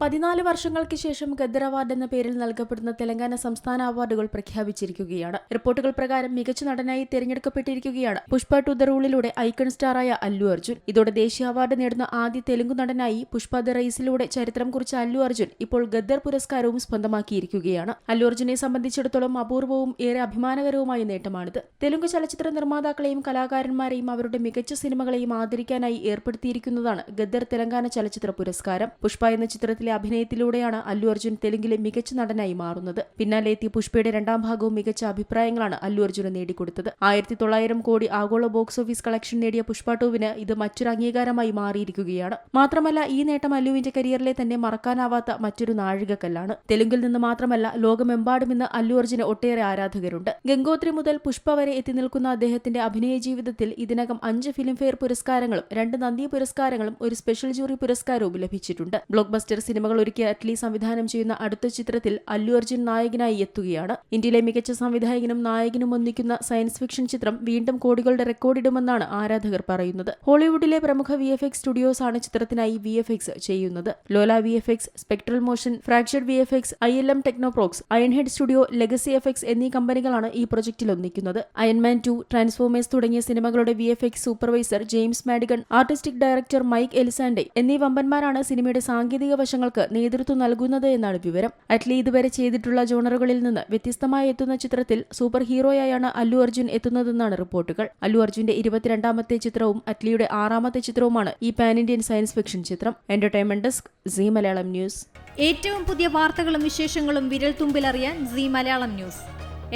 14 വർഷങ്ങൾക്ക് ശേഷം ഗദ്ദർ അവാർഡ് എന്ന പേരിൽ നൽകപ്പെടുന്ന തെലങ്കാന സംസ്ഥാന അവാർഡുകൾ പ്രഖ്യാപിച്ചിരിക്കുകയാണ്. റിപ്പോർട്ടുകൾ പ്രകാരം മികച്ച നടനായി തിരഞ്ഞെടുക്കപ്പെട്ടിരിക്കുകയാണ് പുഷ്പ ടു ദ റൂളിലൂടെ ഐക്കൺ സ്റ്റാറായ അല്ലു അർജുൻ. ഇതോടെ ദേശീയ അവാർഡ് നേടുന്ന ആദ്യ തെലുങ്കു നടനായി പുഷ്പ ദ റൈസിലൂടെ ചരിത്രം കുറിച്ച അല്ലു അർജുൻ ഇപ്പോൾ ഗദ്ദർ പുരസ്കാരവും സ്വന്തമാക്കിയിരിക്കുകയാണ്. അല്ലു അർജുനെ സംബന്ധിച്ചിടത്തോളം അപൂർവവും ഏറെ അഭിമാനകരവുമായ നേട്ടമാണിത്. തെലുങ്ക് ചലച്ചിത്ര നിർമ്മാതാക്കളെയും കലാകാരന്മാരെയും അവരുടെ മികച്ച സിനിമകളെയും ആദരിക്കാനായി ഏർപ്പെടുത്തിയിരിക്കുന്നതാണ് ഗദ്ദർ തെലങ്കാന ചലച്ചിത്ര പുരസ്കാരം. പുഷ്പ എന്ന ചിത്രത്തിലെ അഭിനയത്തിലൂടെയാണ് അല്ലു അർജുൻ തെലുങ്കിലെ മികച്ച നടനായി മാറുന്നത്. പിന്നാലെ എത്തിയ പുഷ്പയുടെ രണ്ടാം ഭാഗവും മികച്ച അഭിപ്രായങ്ങളാണ് അല്ലു അർജുന് നേടിക്കൊടുത്തത്. 1900 കോടി ആഗോള ബോക്സ് ഓഫീസ് കളക്ഷൻ നേടിയ പുഷ്പ ടൂവിന് ഇത് മറ്റൊരു അംഗീകാരമായി മാറിയിരിക്കുകയാണ്. മാത്രമല്ല, ഈ നേട്ടം അല്ലുവിന്റെ കരിയറിലെ തന്നെ മറക്കാനാവാത്ത മറ്റൊരു നാഴികക്കല്ലാണ്. തെലുങ്കിൽ നിന്ന് മാത്രമല്ല, ലോകമെമ്പാടും ഇന്ന് അല്ലു അർജുന് ഒട്ടേറെ ആരാധകരുണ്ട്. ഗംഗോത്രി മുതൽ പുഷ്പ വരെ എത്തി നിൽക്കുന്ന അദ്ദേഹത്തിന്റെ അഭിനയ ജീവിതത്തിൽ ഇതിനകം 5 ഫിലിംഫെയർ പുരസ്കാരങ്ങളും 2 നന്ദി പുരസ്കാരങ്ങളും ഒരു സ്പെഷ്യൽ ജൂറി പുരസ്കാരവും ലഭിച്ചിട്ടുണ്ട്. ബ്ലോക്ക് ബസ്റ്റർ സിനിമകൾ ഒരുക്കിയ അറ്റ്ലി സംവിധാനം ചെയ്യുന്ന അടുത്ത ചിത്രത്തിൽ അല്ലു അർജുൻ നായകനായി എത്തുകയാണ്. ഇന്ത്യയിലെ മികച്ച സംവിധായകനും നായകനും ഒന്നിക്കുന്ന സയൻസ് ഫിക്ഷൻ ചിത്രം വീണ്ടും കോടികളുടെ റെക്കോർഡിടുമെന്നാണ് ആരാധകർ പറയുന്നത്. ഹോളിവുഡിലെ പ്രമുഖ VFX സ്റ്റുഡിയോസ് ആണ് ചിത്രത്തിനായി VFX ചെയ്യുന്നത്. Lola VFX, spectral motion, fractured VFX, ILM technoprops, ironhead studio, legacy effects എന്നീ കമ്പനികളാണ് ഈ പ്രൊജക്ടിൽ ഒന്നിക്കുന്നത്. അയൺമാൻ 2, ട്രാൻസ്ഫോമേഴ്സ് തുടങ്ങിയ സിനിമകളുടെ VFX supervisor James Madigan, artistic director Mike Elizalde എന്നീ വമ്പന്മാരാണ് സിനിമയുടെ സാങ്കേതിക വശങ്ങൾക്ക് നേതൃത്വം നൽകുന്നത് എന്നാണ് വിവരം. അറ്റ്ലി ഇതുവരെ ചെയ്തിട്ടുള്ള ജോണറുകളിൽ നിന്ന് വ്യത്യസ്തമായി എത്തുന്ന ചിത്രത്തിൽ സൂപ്പർ ഹീറോയായാണ് അല്ലു അർജുൻ എത്തുന്നതെന്നാണ് റിപ്പോർട്ടുകൾ. അല്ലു അർജുന്റെ 22ാമത്തെ ചിത്രവും അറ്റ്ലിയുടെ 6ാമത്തെ ചിത്രവുമാണ് ഈ പാൻ ഇന്ത്യൻ സയൻസ് ഫിക്ഷൻ ചിത്രം. Entertainment desk, Zee Malayalam news. ഏറ്റവും പുതിയ വാർത്തകളും വിശേഷങ്ങളും വിരൽ തുമ്പിലറിയാൻ സീ മലയാളം ന്യൂസ്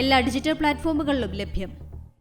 എല്ലാ ഡിജിറ്റൽ പ്ലാറ്റ്ഫോമുകളിലും ലഭ്യം.